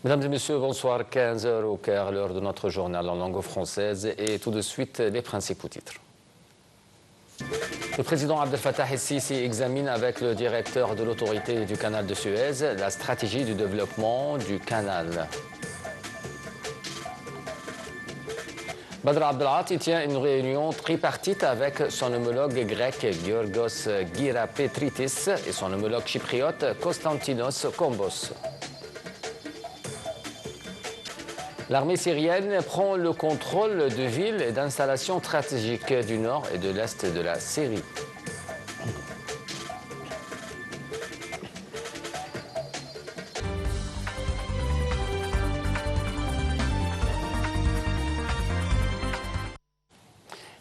Mesdames et messieurs, bonsoir. 15 h au Caire, l'heure de notre journal en langue française. Et tout de suite, les principaux titres. Le président Abdel Fattah el-Sisi examine avec le directeur de l'autorité du canal de Suez la stratégie du développement du canal. Badr Abdelati tient une réunion tripartite avec son homologue grec Giorgos Gyrapetritis et son homologue chypriote Konstantinos Kombos. L'armée syrienne prend le contrôle de villes et d'installations stratégiques du nord et de l'est de la Syrie.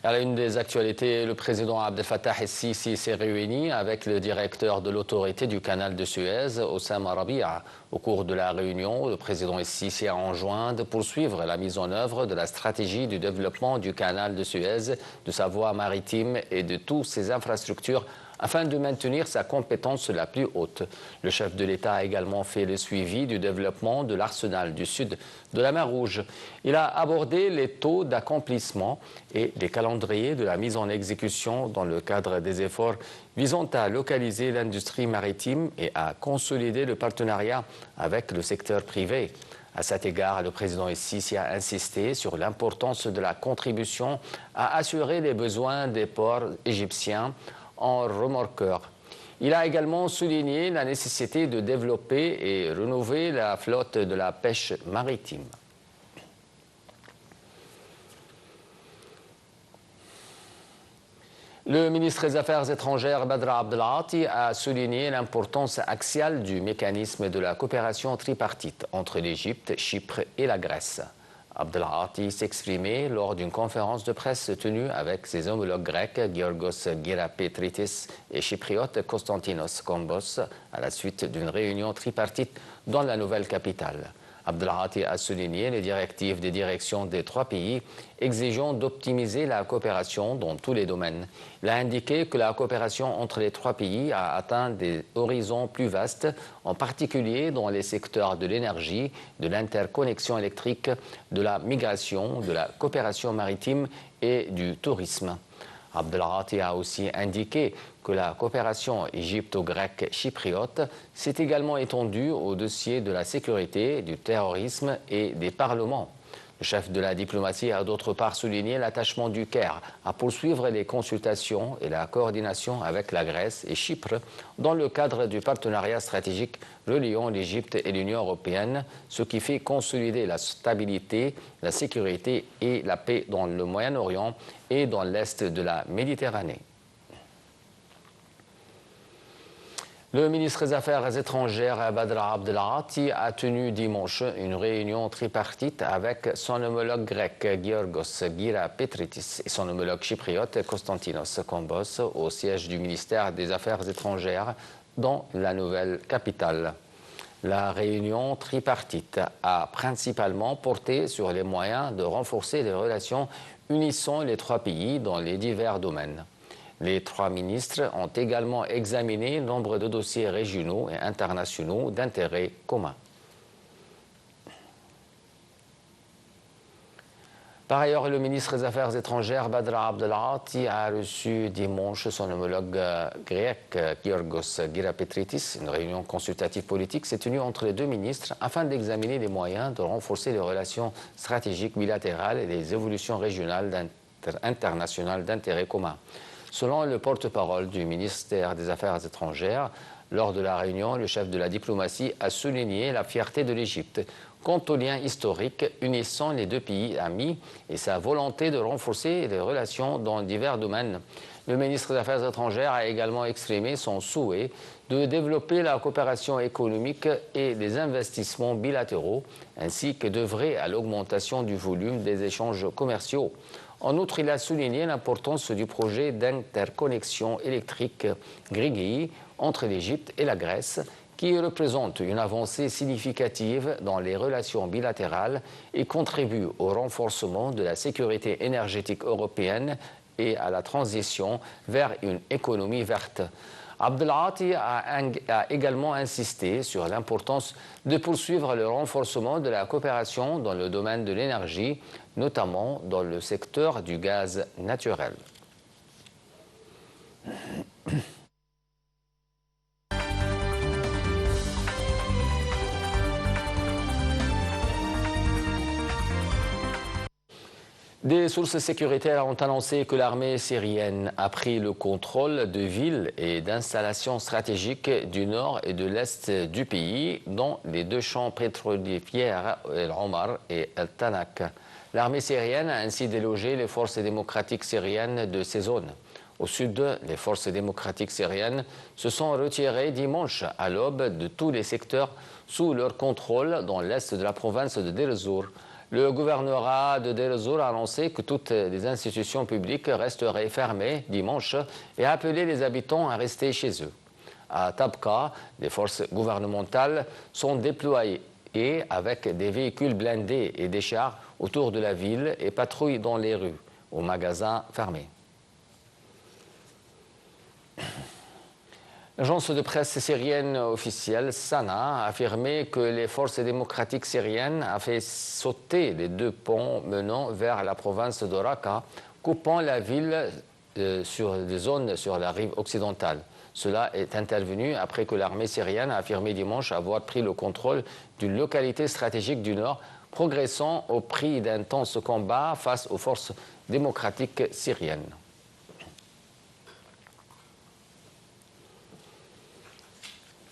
À la une des actualités, le président Abdel Fattah el-Sisi s'est réuni avec le directeur de l'autorité du canal de Suez, Oussama Rabia. Au cours de la réunion, le président el-Sisi a enjoint de poursuivre la mise en œuvre de la stratégie du développement du canal de Suez, de sa voie maritime et de toutes ses infrastructures afin de maintenir sa compétence la plus haute. Le chef de l'État a également fait le suivi du développement de l'arsenal du sud de la mer Rouge. Il a abordé les taux d'accomplissement et les calendriers de la mise en exécution dans le cadre des efforts visant à localiser l'industrie maritime et à consolider le partenariat avec le secteur privé. À cet égard, le président el-Sisi a insisté sur l'importance de la contribution à assurer les besoins des ports égyptiens en remorqueurs. Il a également souligné la nécessité de développer et renouveler la flotte de la pêche maritime. Le ministre des Affaires étrangères Badr Abdelati a souligné l'importance axiale du mécanisme de la coopération tripartite entre l'Égypte, Chypre et la Grèce. Abdelati s'exprimait lors d'une conférence de presse tenue avec ses homologues grecs Giorgos Gyrapetritis et chypriote Konstantinos Kombos à la suite d'une réunion tripartite dans la nouvelle capitale. Abdelati a souligné les directives des directions des trois pays exigeant d'optimiser la coopération dans tous les domaines. Il a indiqué que la coopération entre les trois pays a atteint des horizons plus vastes, en particulier dans les secteurs de l'énergie, de l'interconnexion électrique, de la migration, de la coopération maritime et du tourisme. Abdelati a aussi indiqué que la coopération égypto-grecque chypriote s'est également étendue au dossier de la sécurité, du terrorisme et des parlements. Le chef de la diplomatie a d'autre part souligné l'attachement du Caire à poursuivre les consultations et la coordination avec la Grèce et Chypre dans le cadre du partenariat stratégique reliant l'Égypte et l'Union européenne, ce qui fait consolider la stabilité, la sécurité et la paix dans le Moyen-Orient et dans l'Est de la Méditerranée. Le ministre des Affaires étrangères Badr Abdelati a tenu dimanche une réunion tripartite avec son homologue grec Giorgos Gyrapetritis et son homologue chypriote Konstantinos Kombos au siège du ministère des Affaires étrangères dans la nouvelle capitale. La réunion tripartite a principalement porté sur les moyens de renforcer les relations unissant les trois pays dans les divers domaines. Les trois ministres ont également examiné nombre de dossiers régionaux et internationaux d'intérêt commun. Par ailleurs, le ministre des Affaires étrangères Badr Abdelati a reçu dimanche son homologue grec Giorgos Gyrapetritis. Une réunion consultative politique s'est tenue entre les deux ministres afin d'examiner les moyens de renforcer les relations stratégiques bilatérales et les évolutions régionales internationales d'intérêt commun. Selon le porte-parole du ministère des Affaires étrangères, lors de la réunion, le chef de la diplomatie a souligné la fierté de l'Égypte quant aux liens historiques unissant les deux pays amis et sa volonté de renforcer les relations dans divers domaines. Le ministre des Affaires étrangères a également exprimé son souhait de développer la coopération économique et les investissements bilatéraux, ainsi que d'œuvrer à l'augmentation du volume des échanges commerciaux. En outre, il a souligné l'importance du projet d'interconnexion électrique Grigei entre l'Égypte et la Grèce, qui représente une avancée significative dans les relations bilatérales et contribue au renforcement de la sécurité énergétique européenne et à la transition vers une économie verte. Abdelhati a également insisté sur l'importance de poursuivre le renforcement de la coopération dans le domaine de l'énergie, notamment dans le secteur du gaz naturel. Des sources sécuritaires ont annoncé que l'armée syrienne a pris le contrôle de villes et d'installations stratégiques du nord et de l'est du pays, dont les deux champs pétrolifères El Omar et El Tanak. L'armée syrienne a ainsi délogé les forces démocratiques syriennes de ces zones. Au sud, les forces démocratiques syriennes se sont retirées dimanche à l'aube de tous les secteurs sous leur contrôle dans l'est de la province de Deir ez-Zor. Le gouvernorat de Deir ez-Zor a annoncé que toutes les institutions publiques resteraient fermées dimanche et a appelé les habitants à rester chez eux. À Tabqa, les forces gouvernementales sont déployées avec des véhicules blindés et des chars autour de la ville et patrouillent dans les rues, aux magasins fermés. L'agence de presse syrienne officielle Sana a affirmé que les forces démocratiques syriennes ont fait sauter les deux ponts menant vers la province de Raqqa, coupant la ville sur des zones sur la rive occidentale. Cela est intervenu après que l'armée syrienne a affirmé dimanche avoir pris le contrôle d'une localité stratégique du nord, progressant au prix d'intenses combats face aux forces démocratiques syriennes.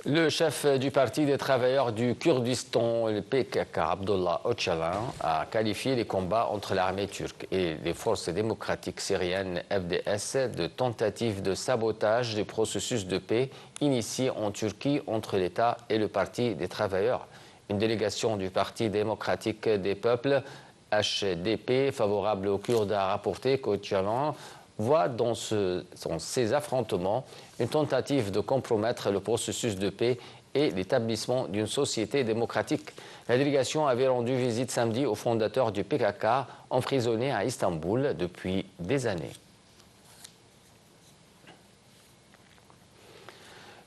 Le chef du Parti des travailleurs du Kurdistan, le PKK, Abdullah Öcalan, a qualifié les combats entre l'armée turque et les forces démocratiques syriennes FDS de tentatives de sabotage du processus de paix initié en Turquie entre l'État et le Parti des travailleurs. Une délégation du Parti démocratique des peuples, HDP, favorable aux Kurdes, a rapporté qu'Öcalan voit dans ces affrontements une tentative de compromettre le processus de paix et l'établissement d'une société démocratique. La délégation avait rendu visite samedi au fondateur du PKK, emprisonné à Istanbul depuis des années.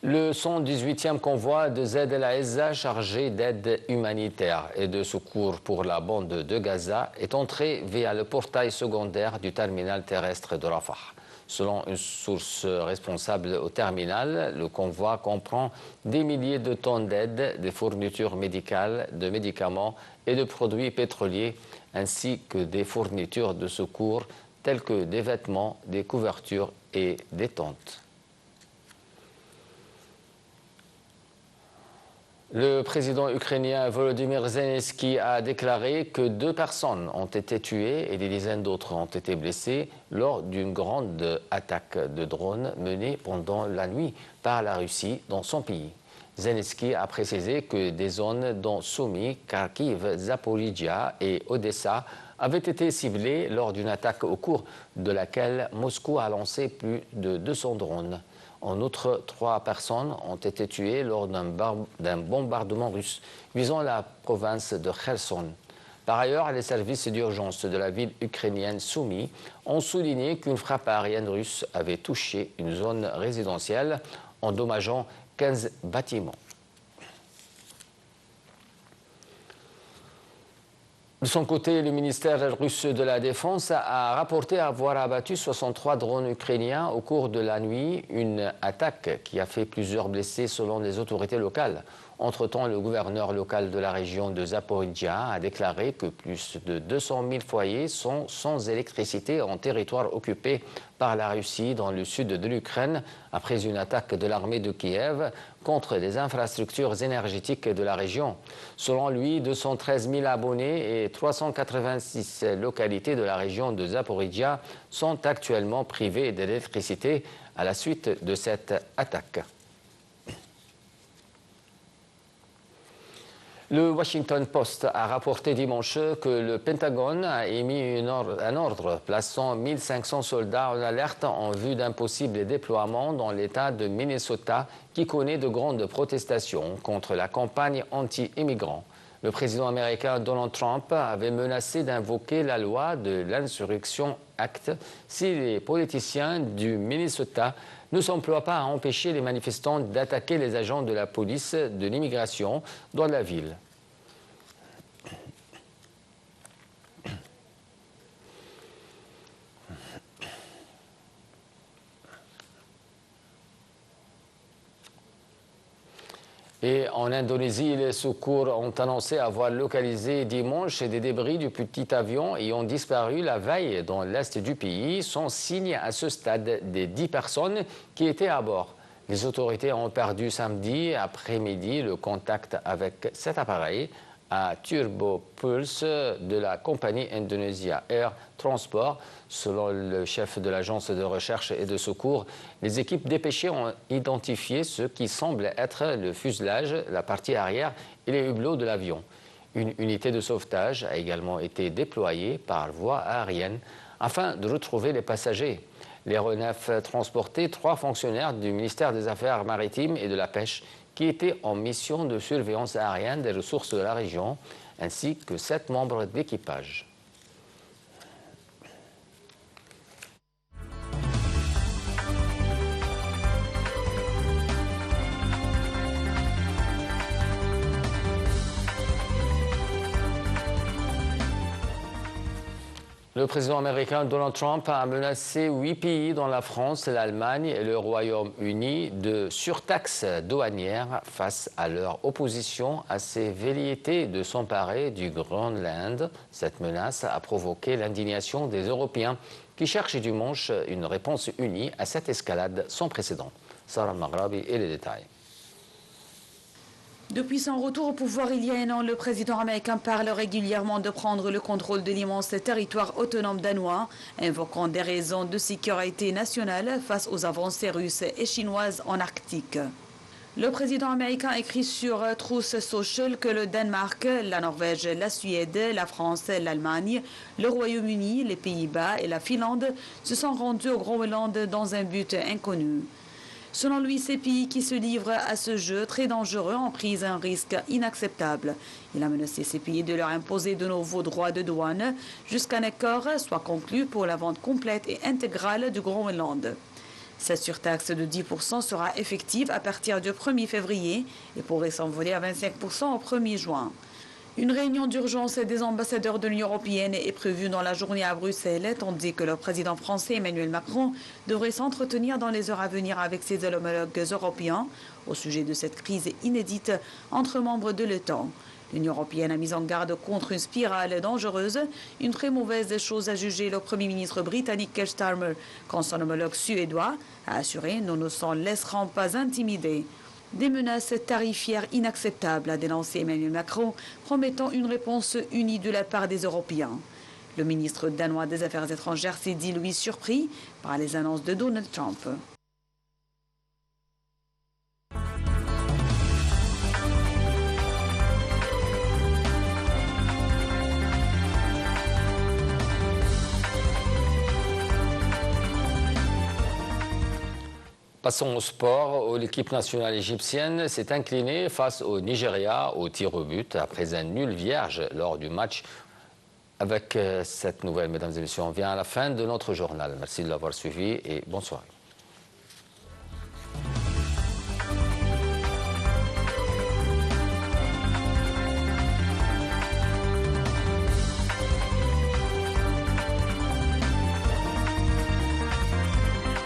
Le 118e convoi de Zaid el-Aizza chargé d'aide humanitaire et de secours pour la bande de Gaza est entré via le portail secondaire du terminal terrestre de Rafah. Selon une source responsable au terminal, le convoi comprend des milliers de tonnes d'aide, des fournitures médicales, de médicaments et de produits pétroliers, ainsi que des fournitures de secours telles que des vêtements, des couvertures et des tentes. Le président ukrainien Volodymyr Zelensky a déclaré que 2 personnes ont été tuées et des dizaines d'autres ont été blessées lors d'une grande attaque de drones menée pendant la nuit par la Russie dans son pays. Zelensky a précisé que des zones dont Sumy, Kharkiv, Zaporizhia et Odessa avaient été ciblées lors d'une attaque au cours de laquelle Moscou a lancé plus de 200 drones. En outre, 3 personnes ont été tuées lors d'un bombardement russe visant la province de Kherson. Par ailleurs, les services d'urgence de la ville ukrainienne Sumy ont souligné qu'une frappe aérienne russe avait touché une zone résidentielle, endommageant 15 bâtiments. De son côté, le ministère russe de la Défense a rapporté avoir abattu 63 drones ukrainiens au cours de la nuit, une attaque qui a fait plusieurs blessés selon les autorités locales. Entre-temps, le gouverneur local de la région de Zaporizhia a déclaré que plus de 200 000 foyers sont sans électricité en territoire occupé par la Russie dans le sud de l'Ukraine après une attaque de l'armée de Kiev contre les infrastructures énergétiques de la région. Selon lui, 213 000 abonnés et 386 localités de la région de Zaporizhia sont actuellement privées d'électricité à la suite de cette attaque. Le Washington Post a rapporté dimanche que le Pentagone a émis un ordre plaçant 1500 soldats en alerte en vue d'un possible déploiement dans l'État de Minnesota qui connaît de grandes protestations contre la campagne anti-immigrants. Le président américain Donald Trump avait menacé d'invoquer la loi de l'Insurrection Act si les politiciens du Minnesota ne s'emploient pas à empêcher les manifestants d'attaquer les agents de la police de l'immigration dans la ville. Et en Indonésie, les secours ont annoncé avoir localisé dimanche des débris du petit avion ayant disparu la veille dans l'est du pays, sans signe à ce stade des 10 personnes qui étaient à bord. Les autorités ont perdu samedi après-midi le contact avec cet appareil à Turbopulse de la compagnie Indonesia Air Transport. Selon le chef de l'agence de recherche et de secours, les équipes dépêchées ont identifié ce qui semble être le fuselage, la partie arrière et les hublots de l'avion. Une unité de sauvetage a également été déployée par voie aérienne afin de retrouver les passagers. L'aéronef transportait 3 fonctionnaires du ministère des Affaires maritimes et de la pêche qui étaient en mission de surveillance aérienne des ressources de la région, ainsi que 7 membres d'équipage. Le président américain Donald Trump a menacé 8 pays dont la France, l'Allemagne et le Royaume-Uni de surtaxes douanières face à leur opposition à ses velléités de s'emparer du Groenland. Cette menace a provoqué l'indignation des Européens qui cherchent du manche une réponse unie à cette escalade sans précédent. Sarah Maghrabi et les détails. Depuis son retour au pouvoir il y a un an, le président américain parle régulièrement de prendre le contrôle de l'immense territoire autonome danois, invoquant des raisons de sécurité nationale face aux avancées russes et chinoises en Arctique. Le président américain écrit sur Truth Social que le Danemark, la Norvège, la Suède, la France, l'Allemagne, le Royaume-Uni, les Pays-Bas et la Finlande se sont rendus au Groenland dans un but inconnu. Selon lui, ces pays qui se livrent à ce jeu très dangereux ont pris un risque inacceptable. Il a menacé ces pays de leur imposer de nouveaux droits de douane jusqu'à un accord soit conclu pour la vente complète et intégrale du Groenland. Cette surtaxe de 10% sera effective à partir du 1er février et pourrait s'envoler à 25% au 1er juin. Une réunion d'urgence des ambassadeurs de l'Union européenne est prévue dans la journée à Bruxelles, tandis que le président français Emmanuel Macron devrait s'entretenir dans les heures à venir avec ses homologues européens au sujet de cette crise inédite entre membres de l'OTAN. L'Union européenne a mis en garde contre une spirale dangereuse, une très mauvaise chose à juger le Premier ministre britannique Keir Starmer, quand son homologue suédois a assuré « Nous ne s'en laisserons pas intimider ». Des menaces tarifaires inacceptables, a dénoncé Emmanuel Macron, promettant une réponse unie de la part des Européens. Le ministre danois des Affaires étrangères s'est dit, lui, surpris par les annonces de Donald Trump. Passons au sport, où l'équipe nationale égyptienne s'est inclinée face au Nigeria au tir au but après un nul vierge lors du match. Avec cette nouvelle, mesdames et messieurs, on vient à la fin de notre journal. Merci de l'avoir suivi et bonsoir.